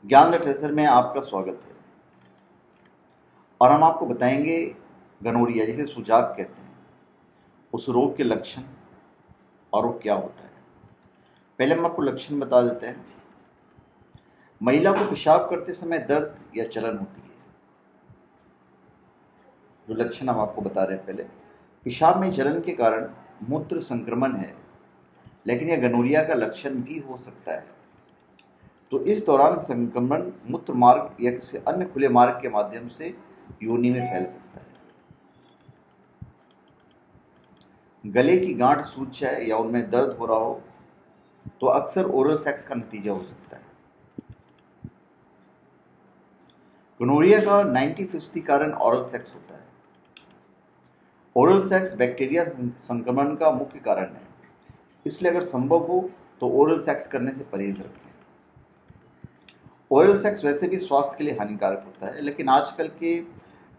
ज्ञान the treasure में आपका स्वागत है। और हम आपको बताएंगे गनोरिया जिसे सुजाक कहते हैं, उस रोग के लक्षण और वो क्या होता है। पहले हम आपको लक्षण बता देते हैं। महिला को पेशाब करते समय दर्द या जलन होती है। जो लक्षण हम आपको बता रहे हैं, पहले पेशाब में जलन के कारण मूत्र संक्रमण है, लेकिन यह गनोरिया का लक्षण भी हो सकता है। तो इस दौरान संक्रमण मूत्र मार्ग या किसी अन्य खुले मार्ग के माध्यम से योनि में फैल सकता है। गले की गांठ सूज जाए या उनमें दर्द हो रहा हो तो अक्सर ओरल सेक्स का नतीजा हो सकता है। गनोरिया का 90% कारण ओरल सेक्स होता है। ओरल सेक्स बैक्टीरिया संक्रमण का मुख्य कारण है, इसलिए अगर संभव हो तो ओरल सेक्स करने से परहेज रखें। ओरल सेक्स वैसे भी स्वास्थ्य के लिए हानिकारक होता है, लेकिन आजकल के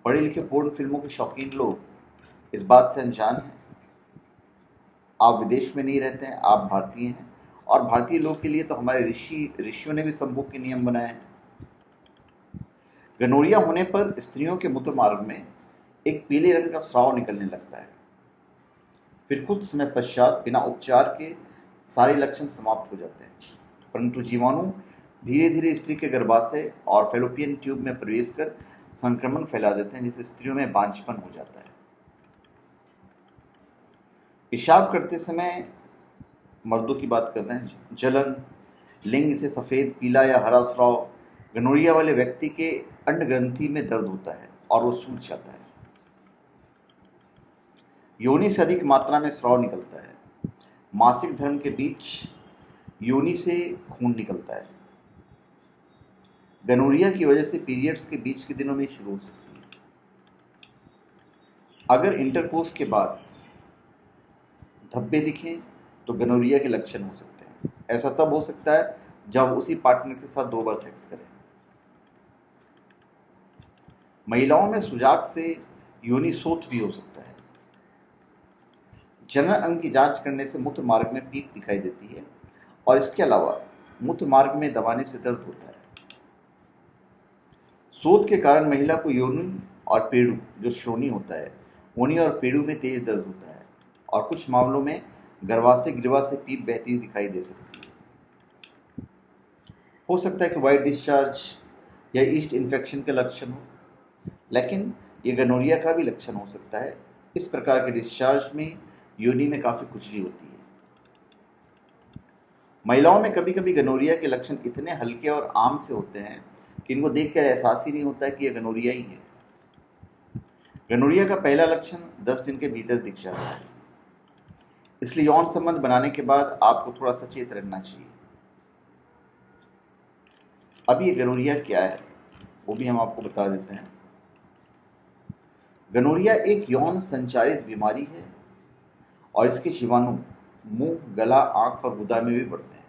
पढ़े लिखे पोर्न फिल्मों के शौकीन लोग इस बात से अनजान हैं। आप विदेश में नहीं रहते हैं, आप भारतीय हैं, और भारतीय लोग के लिए तो हमारे ऋषियों ने भी संभोग के नियम बनाए हैं। गनोरिया होने पर स्त्रियों के मूत्र मार्ग में एक पीले रंग का स्राव निकलने लगता है। फिर कुछ समय पश्चात बिना उपचार के सारे लक्षण समाप्त हो जाते हैं, परंतु जीवाणु धीरे धीरे स्त्री के गर्भाशय और फैलोपियन ट्यूब में प्रवेश कर संक्रमण फैला देते हैं, जिससे स्त्रियों में बांझपन हो जाता है। पेशाब करते समय मर्दों की बात कर रहे हैं, जलन, लिंग से सफ़ेद, पीला या हरा स्राव। गनोरिया वाले व्यक्ति के अंड ग्रंथि में दर्द होता है और वो सूज जाता है। योनि से अधिक मात्रा में स्राव निकलता है। मासिक धर्म के बीच योनि से खून निकलता है। गनोरिया की वजह से पीरियड्स के बीच के दिनों में शुरू हो सकती है। अगर इंटरकोर्स के बाद धब्बे दिखें तो गनोरिया के लक्षण हो सकते हैं। ऐसा तब हो सकता है जब उसी पार्टनर के साथ 2 बार सेक्स करें। महिलाओं में सुजाक से योनि शोथ भी हो सकता है। जनन अंग की जांच करने से मूत्र मार्ग में पीप दिखाई देती है, और इसके अलावा मूत्र मार्ग में दबाने से दर्द होता है। शोथ के कारण महिला को योनि और पेड़ू, जो श्रोणि होता है, योनि और पेड़ू में तेज दर्द होता है, और कुछ मामलों में गर्भाशय ग्रीवा से पीप बहती हुई दिखाई दे सकती है। हो सकता है कि वाइट डिस्चार्ज या ईस्ट इन्फेक्शन के लक्षण हो, लेकिन ये गनोरिया का भी लक्षण हो सकता है। इस प्रकार के डिस्चार्ज में योनि में काफ़ी खुजली होती है। महिलाओं में कभी कभी गनोरिया के लक्षण इतने हल्के और आम से होते हैं कि इनको देखकर एहसास ही नहीं होता है कि यह गनोरिया ही है। गनोरिया का पहला लक्षण 10 दिन के भीतर दिख जाता है, इसलिए यौन संबंध बनाने के बाद आपको थोड़ा सचेत रहना चाहिए। अब ये गनोरिया क्या है वो भी हम आपको बता देते हैं। गनोरिया एक यौन संचारित बीमारी है, और इसके जीवाणु मुंह, गला, आंख और गुदा में भी बढ़ते हैं।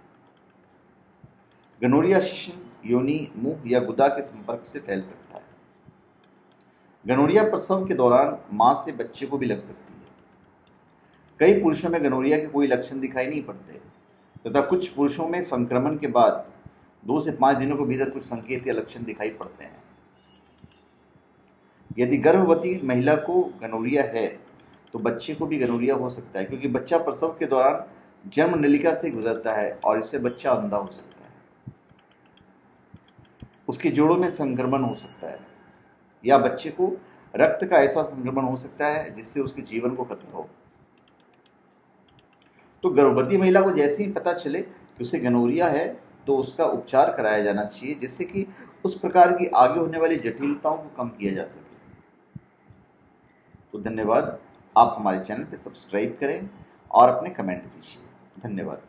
गनोरिया शिश्न, योनि, मुंह या गुदा के संपर्क से फैल सकता है। गनोरिया प्रसव के दौरान मां से बच्चे को भी लग सकती है। कई पुरुषों में गनोरिया के कोई लक्षण दिखाई नहीं पड़ते, तथा कुछ पुरुषों में संक्रमण के बाद 2 से 5 दिनों के भीतर कुछ संकेत या लक्षण दिखाई पड़ते हैं। यदि गर्भवती महिला को गनोरिया है तो बच्चे को भी गनोरिया हो सकता है, क्योंकि बच्चा प्रसव के दौरान जन्म नलिका से गुजरता है और इससे बच्चा अंधा हो सकता है। उसके जोड़ों में संक्रमण हो सकता है, या बच्चे को रक्त का ऐसा संक्रमण हो सकता है जिससे उसके जीवन को खतरा हो। तो गर्भवती महिला को जैसे ही पता चले कि उसे गनोरिया है तो उसका उपचार कराया जाना चाहिए, जिससे कि उस प्रकार की आगे होने वाली जटिलताओं को कम किया जा सके। तो धन्यवाद। आप हमारे चैनल पर सब्सक्राइब करें और अपने कमेंट दीजिए। धन्यवाद।